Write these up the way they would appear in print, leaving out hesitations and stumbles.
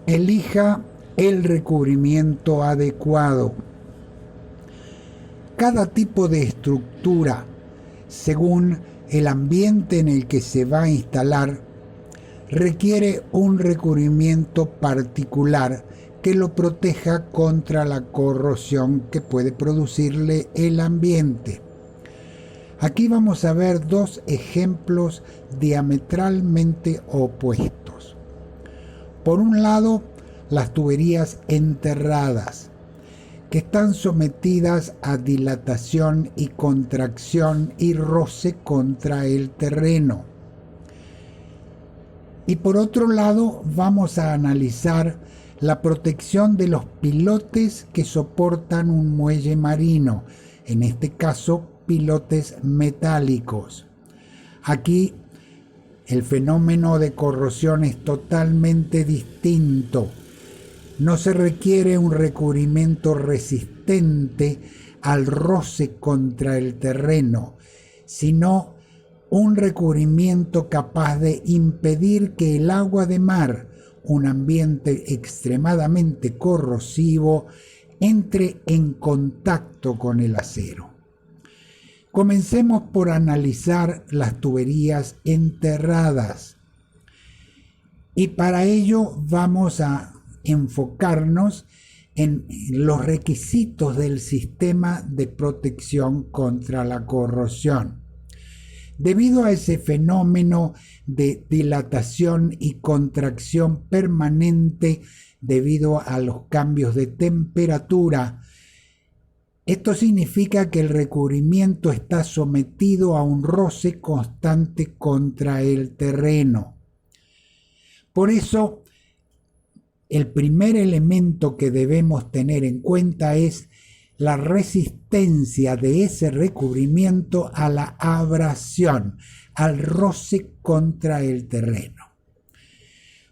Elija el recubrimiento adecuado. Cada tipo de estructura, según el ambiente en el que se va a instalar, requiere un recubrimiento particular que lo proteja contra la corrosión que puede producirle el ambiente. Aquí vamos a ver dos ejemplos diametralmente opuestos. Por un lado, las tuberías enterradas, que están sometidas a dilatación y contracción y roce contra el terreno. Y por otro lado, vamos a analizar la protección de los pilotes que soportan un muelle marino, en este caso pilotes metálicos. Aquí el fenómeno de corrosión es totalmente distinto. No se requiere un recubrimiento resistente al roce contra el terreno, sino un recubrimiento capaz de impedir que el agua de mar, un ambiente extremadamente corrosivo, entre en contacto con el acero. Comencemos por analizar las tuberías enterradas. Y para ello vamos a enfocarnos en los requisitos del sistema de protección contra la corrosión. Debido a ese fenómeno de dilatación y contracción permanente debido a los cambios de temperatura, esto significa que el recubrimiento está sometido a un roce constante contra el terreno. Por eso, el primer elemento que debemos tener en cuenta es la resistencia de ese recubrimiento a la abrasión, al roce contra el terreno.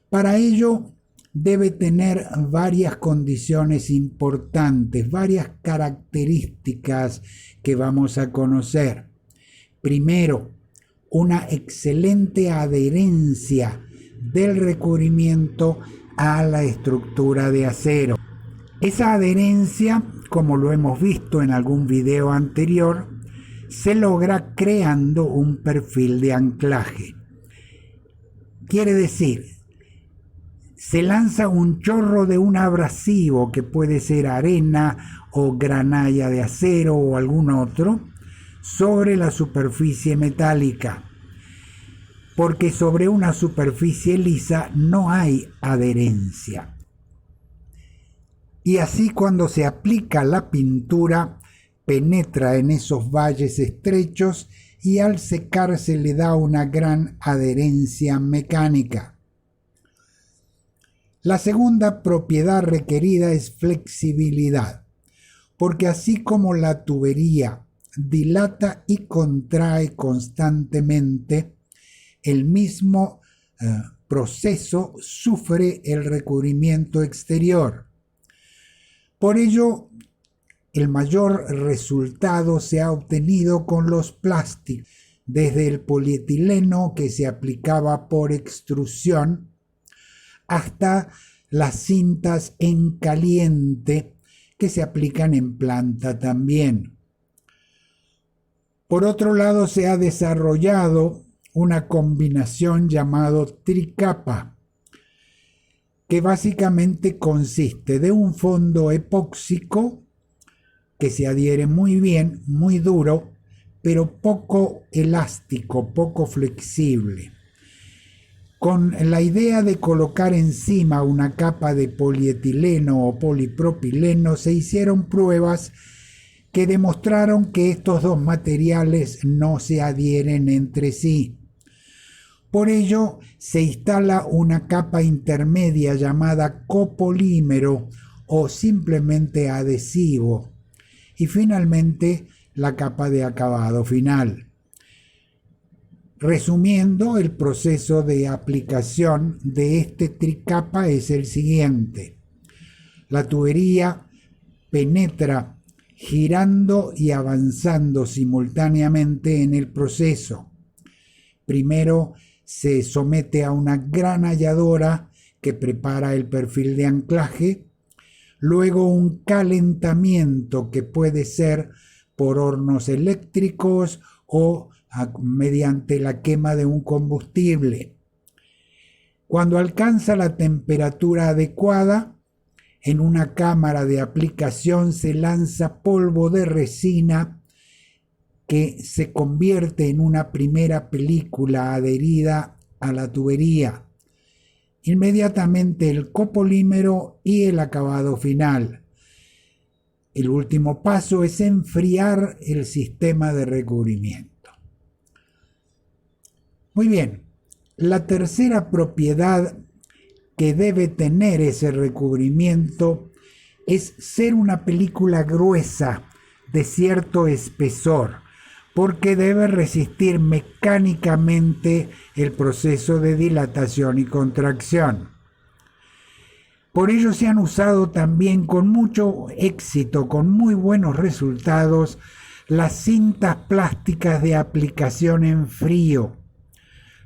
Para ello, debe tener varias condiciones importantes, varias características que vamos a conocer. Primero, una excelente adherencia del recubrimiento a la estructura de acero. Esa adherencia, como lo hemos visto en algún video anterior, se logra creando un perfil de anclaje. Quiere decir, se lanza un chorro de un abrasivo que puede ser arena o granalla de acero o algún otro sobre la superficie metálica, porque sobre una superficie lisa no hay adherencia. Y así cuando se aplica la pintura, penetra en esos valles estrechos y al secarse le da una gran adherencia mecánica. La segunda propiedad requerida es flexibilidad, porque así como la tubería dilata y contrae constantemente, el mismo proceso sufre el recubrimiento exterior. Por ello, el mayor resultado se ha obtenido con los plásticos, desde el polietileno que se aplicaba por extrusión hasta las cintas en caliente que se aplican en planta también. Por otro lado, se ha desarrollado una combinación llamada tricapa, que básicamente consiste de un fondo epóxico que se adhiere muy bien, muy duro, pero poco elástico, poco flexible. Con la idea de colocar encima una capa de polietileno o polipropileno, se hicieron pruebas que demostraron que estos dos materiales no se adhieren entre sí. Por ello, se instala una capa intermedia llamada copolímero o simplemente adhesivo, y finalmente la capa de acabado final. Resumiendo, el proceso de aplicación de este tricapa es el siguiente. La tubería penetra girando y avanzando simultáneamente en el proceso. Primero se somete a una granalladora que prepara el perfil de anclaje, luego un calentamiento que puede ser por hornos eléctricos o mediante la quema de un combustible. Cuando alcanza la temperatura adecuada, en una cámara de aplicación se lanza polvo de resina que se convierte en una primera película adherida a la tubería. Inmediatamente el copolímero y el acabado final. El último paso es enfriar el sistema de recubrimiento. Muy bien, la tercera propiedad que debe tener ese recubrimiento es ser una película gruesa de cierto espesor, porque debe resistir mecánicamente el proceso de dilatación y contracción. Por ello se han usado también con mucho éxito, con muy buenos resultados, las cintas plásticas de aplicación en frío.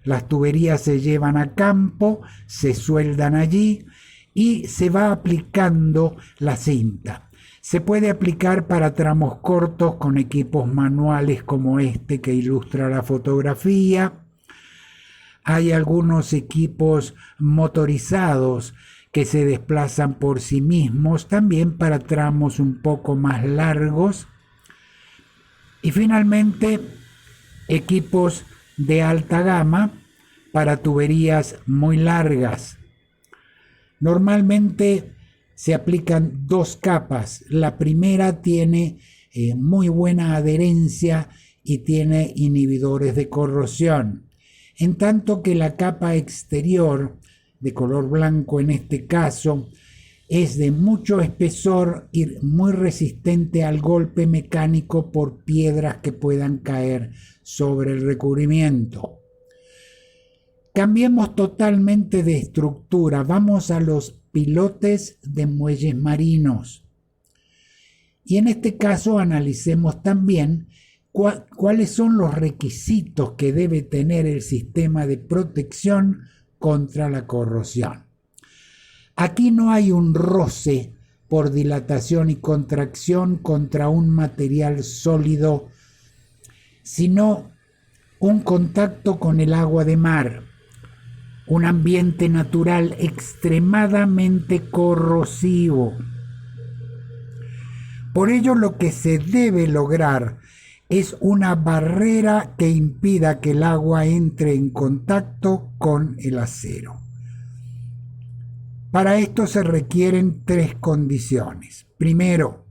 Las tuberías se llevan a campo, se sueldan allí y se va aplicando la cinta. Se puede aplicar para tramos cortos con equipos manuales como este que ilustra la fotografía. Hay algunos equipos motorizados que se desplazan por sí mismos, también para tramos un poco más largos. Y finalmente, equipos de alta gama para tuberías muy largas. Normalmente se aplican dos capas. La primera tiene muy buena adherencia y tiene inhibidores de corrosión, en tanto que la capa exterior, de color blanco en este caso, es de mucho espesor y muy resistente al golpe mecánico por piedras que puedan caer sobre el recubrimiento. Cambiemos totalmente de estructura, vamos a los pilotes de muelles marinos. Y en este caso analicemos también cuáles son los requisitos que debe tener el sistema de protección contra la corrosión. Aquí no hay un roce por dilatación y contracción contra un material sólido, sino un contacto con el agua de mar, un ambiente natural extremadamente corrosivo. Por ello, lo que se debe lograr es una barrera que impida que el agua entre en contacto con el acero. Para esto se requieren tres condiciones. Primero,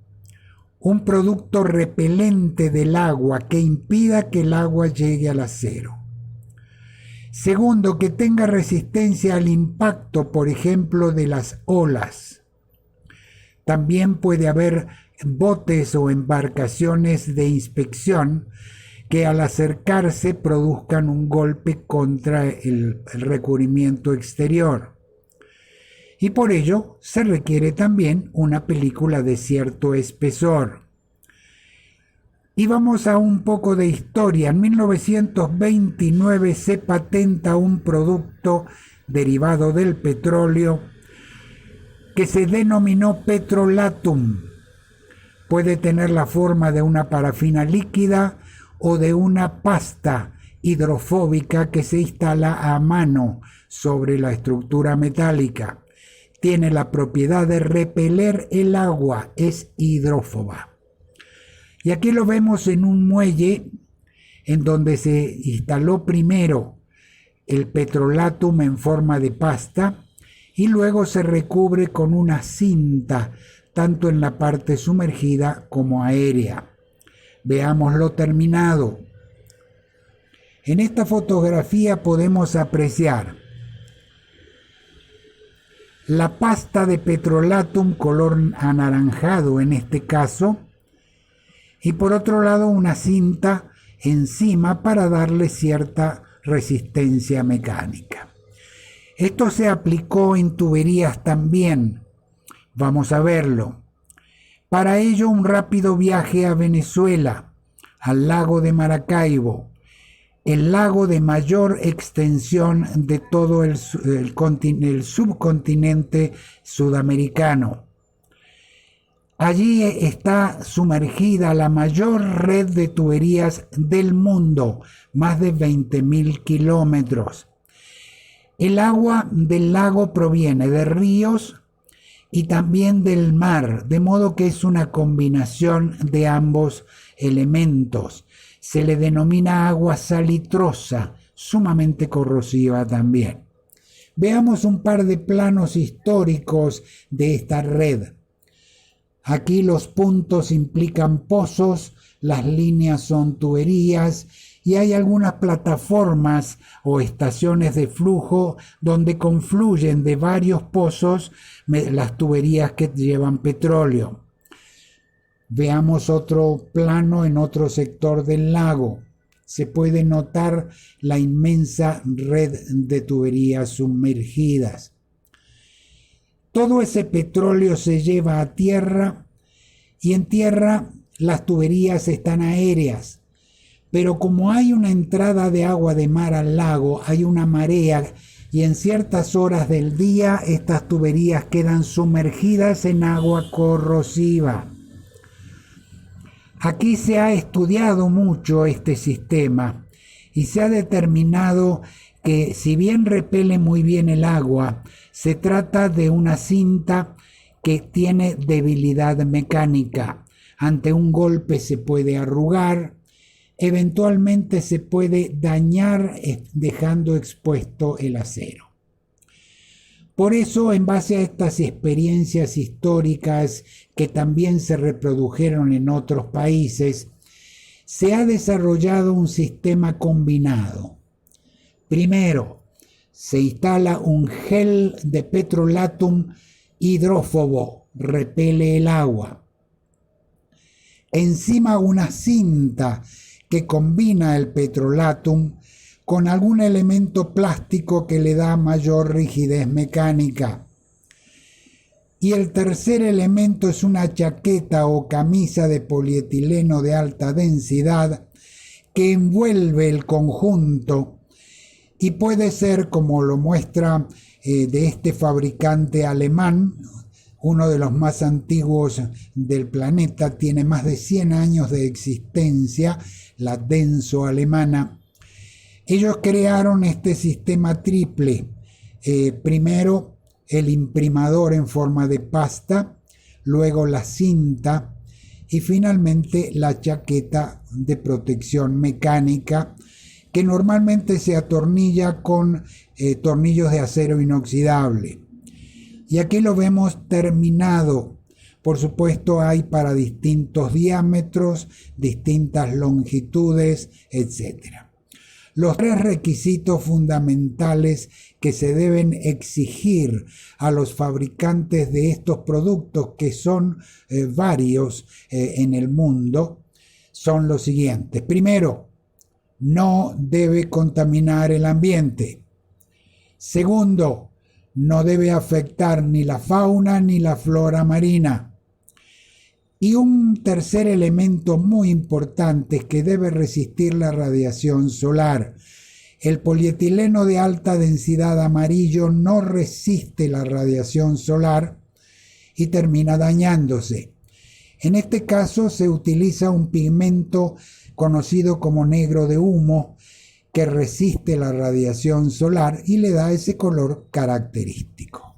un producto repelente del agua que impida que el agua llegue al acero. Segundo, que tenga resistencia al impacto, por ejemplo, de las olas. También puede haber botes o embarcaciones de inspección que al acercarse produzcan un golpe contra el recubrimiento exterior. Y por ello se requiere también una película de cierto espesor. Y vamos a un poco de historia. En 1929 se patenta un producto derivado del petróleo que se denominó petrolatum. Puede tener la forma de una parafina líquida o de una pasta hidrofóbica que se instala a mano sobre la estructura metálica. Tiene la propiedad de repeler el agua, es hidrófoba. Y aquí lo vemos en un muelle en donde se instaló primero el petrolatum en forma de pasta y luego se recubre con una cinta, tanto en la parte sumergida como aérea. Veámoslo terminado. En esta fotografía podemos apreciar la pasta de petrolatum color anaranjado en este caso, y por otro lado una cinta encima para darle cierta resistencia mecánica. Esto se aplicó en tuberías también. Vamos a verlo. Para ello, un rápido viaje a Venezuela, al lago de Maracaibo. el lago de mayor extensión de todo el subcontinente sudamericano. Allí está sumergida la mayor red de tuberías del mundo, más de 20.000 kilómetros. El agua del lago proviene de ríos y también del mar, de modo que es una combinación de ambos elementos. Se le denomina agua salitrosa, sumamente corrosiva también. Veamos un par de planos históricos de esta red. Aquí los puntos implican pozos, las líneas son tuberías y hay algunas plataformas o estaciones de flujo donde confluyen de varios pozos las tuberías que llevan petróleo. Veamos otro plano en otro sector del lago. Se puede notar la inmensa red de tuberías sumergidas. Todo ese petróleo se lleva a tierra y en tierra las tuberías están aéreas. Pero como hay una entrada de agua de mar al lago, hay una marea y en ciertas horas del día estas tuberías quedan sumergidas en agua corrosiva. Aquí se ha estudiado mucho este sistema y se ha determinado que si bien repele muy bien el agua, se trata de una cinta que tiene debilidad mecánica. Ante un golpe se puede arrugar, eventualmente se puede dañar dejando expuesto el acero. Por eso, en base a estas experiencias históricas que también se reprodujeron en otros países, se ha desarrollado un sistema combinado. Primero, se instala un gel de petrolatum hidrófobo, repele el agua. Encima una cinta que combina el petrolatum con algún elemento plástico que le da mayor rigidez mecánica. Y el tercer elemento es una chaqueta o camisa de polietileno de alta densidad que envuelve el conjunto y puede ser, como lo muestra de este fabricante alemán, uno de los más antiguos del planeta, tiene más de 100 años de existencia, la Denso alemana. Ellos crearon este sistema triple. Primero el imprimador en forma de pasta, luego la cinta y finalmente la chaqueta de protección mecánica que normalmente se atornilla con tornillos de acero inoxidable. Y aquí lo vemos terminado. Por supuesto hay para distintos diámetros, distintas longitudes, etc. Los tres requisitos fundamentales que se deben exigir a los fabricantes de estos productos, que son varios en el mundo, son los siguientes. Primero, no debe contaminar el ambiente. Segundo, no debe afectar ni la fauna ni la flora marina. Y un tercer elemento muy importante es que debe resistir la radiación solar. El polietileno de alta densidad amarillo no resiste la radiación solar y termina dañándose. En este caso se utiliza un pigmento conocido como negro de humo que resiste la radiación solar y le da ese color característico.